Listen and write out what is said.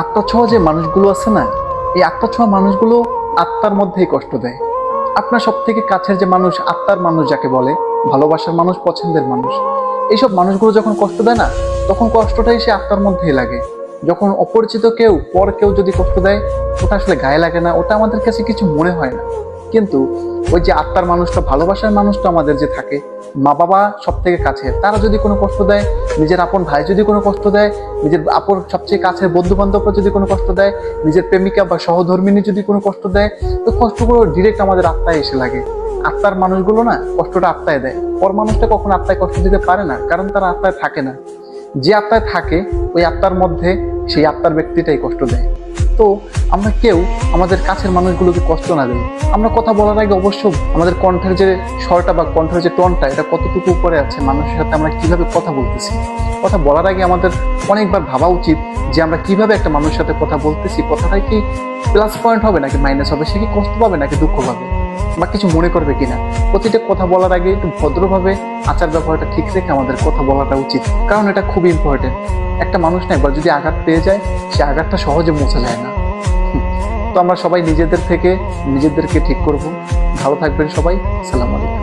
আত্মা ছোঁয়া যে মানুষগুলো আছে না, এই আত্মা ছোঁয়া মানুষগুলো আত্মার মধ্যেই কষ্ট দেয়। আপনার সব থেকে কাছের যে মানুষ, আত্মার মানুষ যাকে বলে, ভালোবাসার মানুষ, পছন্দের মানুষ, এইসব মানুষগুলো যখন কষ্ট দেয় না, তখন কষ্টটাই সে আত্মার মধ্যেই লাগে। যখন অপরিচিত কেউ, পর কেউ যদি কষ্ট দেয়, ওটা আসলে গায়ে লাগে না, ওটা আমাদের কাছে কিছু মনে হয় না। কিন্তু ওই যে আত্মার মানুষটা, ভালোবাসার মানুষটা আমাদের যে থাকে, মা বাবা সব থেকে কাছে, তারা যদি কোনো কষ্ট দেয়, নিজের আপন ভাই যদি কোনো কষ্ট দেয়, নিজের আপন সবচেয়ে কাছের বন্ধু বান্ধবরা যদি কোনো কষ্ট দেয়, নিজের প্রেমিকা বা সহধর্মিনী যদি কোনো কষ্ট দেয়, তো কষ্টগুলো ডিরেক্ট আমাদের আত্মায় এসে লাগে। আত্মার মানুষগুলো না কষ্টটা আত্মায় দেয়, পর মানুষটা কখন আত্মায় কষ্ট দিতে পারে না, কারণ তারা আত্মায় থাকে না। যে আত্মায় থাকে, ওই আত্মার মধ্যে সেই আত্মার ব্যক্তিটাই কষ্ট দেয়। তো আমরা কেউ আমাদের কাছের মানুষগুলোকে কষ্ট না দিই। আমরা কথা বলার আগে অবশ্য আমাদের কণ্ঠের যে স্বরটা বা কণ্ঠের যে টোনটা, এটা কতটুকু উপরে আছে, মানুষের সাথে আমরা কিভাবে কথা বলতেছি, কথা বলার আগে আমাদের অনেকবার ভাবা উচিত যে আমরা কিভাবে একটা মানুষের সাথে কথা বলতেছি, কথাটা কি প্লাস পয়েন্ট হবে নাকি মাইনাস হবে, সে কি কষ্ট পাবে নাকি দুঃখ পাবে বা কিছু মনে করবে কিনা। প্রতিটা কথা বলার আগে একটু ভদ্রভাবে আচার ব্যবহারটা ঠিক রেখে আমাদের কথা বলাটা উচিত, কারণ এটা খুব ইম্পর্টেন্ট। একটা মানুষ না একবার যদি আঘাত পেয়ে যায়, সে আঘাতটা সহজে মোছা যায় না। তো আমরা সবাই নিজেদেরকে ঠিক করব। ভালো থাকবেন সবাই। আসসালামু আলাইকুম।